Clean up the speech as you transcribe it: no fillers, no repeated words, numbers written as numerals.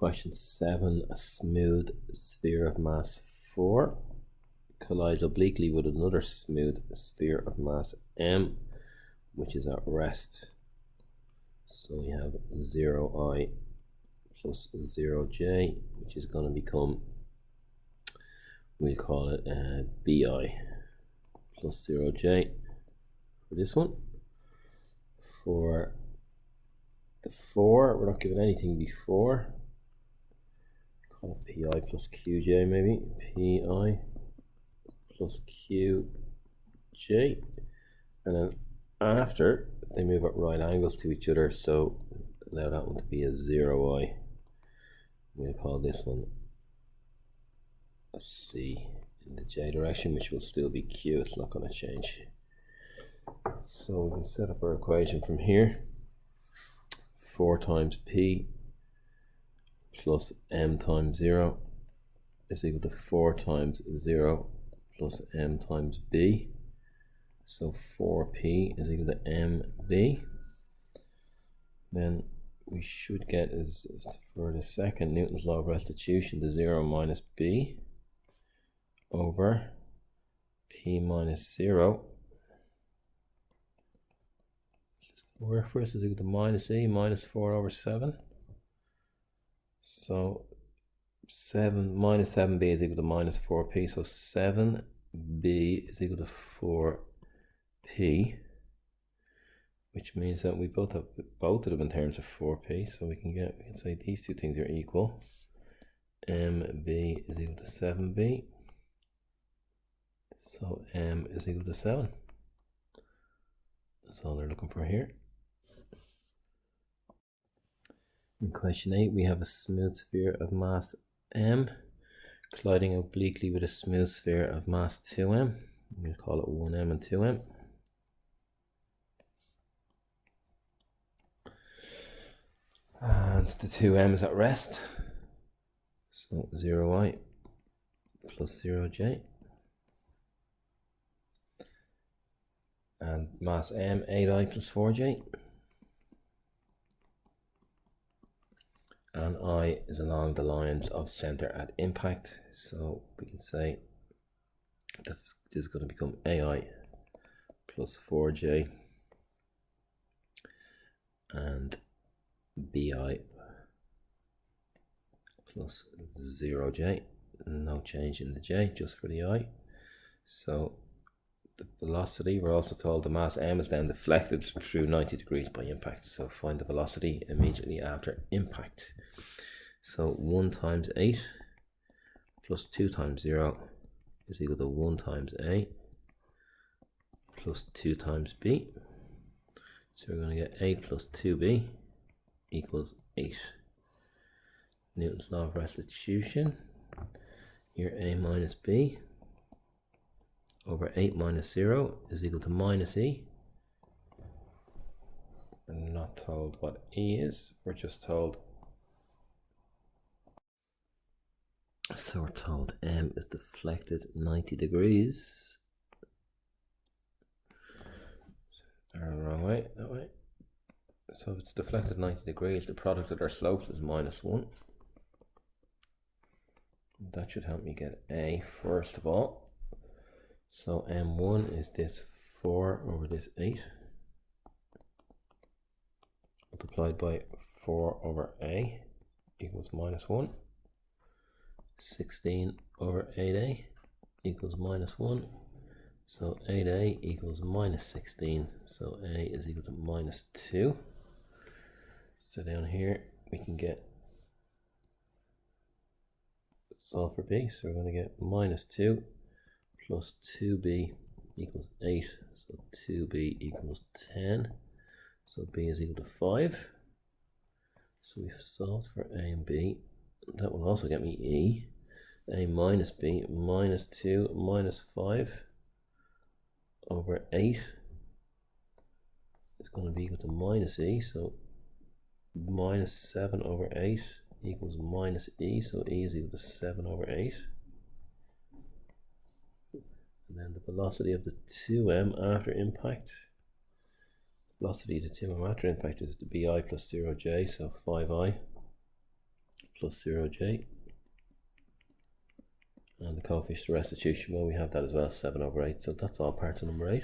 Question 7. A smooth sphere of mass 4 collides obliquely with another smooth sphere of mass m, which is at rest. So we have 0I plus 0J, which is going to become, we'll call it BI plus 0J for this one. For the 4, we're not given anything before. Call it PI plus QJ maybe. PI plus QJ. And then after, they move at right angles to each other, so allow that one to be a 0I. We'll call this one a C in the J direction, which will still be Q. It's not going to change. So we can set up our equation from here. 4 times P plus M times 0 is equal to 4 times 0 plus M times B. So 4P is equal to MB. Then we should get, is for the second, Newton's law of restitution, the 0 minus B over P minus 0. Work first is equal to minus E minus 4 over 7. So 7 minus 7B is equal to minus 4P. So 7B is equal to 4P, which means that we both have both of them in terms of 4P. So we can say these two things are equal. MB is equal to 7B. So M is equal to 7. That's all they're looking for here. In question 8, we have a smooth sphere of mass m colliding obliquely with a smooth sphere of mass 2m. We'll call it 1m and 2m. And the 2m is at rest. So 0I plus 0J. And mass m, 8I plus 4J. And I is along the lines of center at impact, so we can say that this is going to become AI plus 4J and BI plus 0J. No change in the J, just for the I. So the velocity, we're also told the mass m is then deflected through 90 degrees by impact, so find the velocity immediately after impact. So 1 times 8 plus 2 times 0 is equal to 1 times A plus 2 times B. So we're going to get 8 plus 2B equals 8. Newton's law of restitution, here A minus B over 8 minus 0 is equal to minus E. We're not told what E is, we're just told, so we're told M is deflected 90 degrees. Wrong way, that way. So if it's deflected 90 degrees, the product of their slopes is minus 1. That should help me get A first of all. So M1 is this 4 over this 8 multiplied by 4 over A equals minus 1. 16 over 8A equals minus 1. So 8A equals minus 16. So A is equal to minus 2. So down here we can get solve for B. So we're going to get minus 2 plus 2B equals 8. So 2B equals 10. So B is equal to 5. So we've solved for A and B. That will also get me E. A minus B minus 2 minus 5 over 8 is going to be equal to minus E. So minus 7 over 8 equals minus E. So E is equal to 7 over 8. And then the velocity of the 2m after impact. Velocity of the 2m after impact is the BI plus 0J, so 5I plus 0j. And the coefficient of restitution, well, we have that as well, 7/8. So that's all parts of number 8.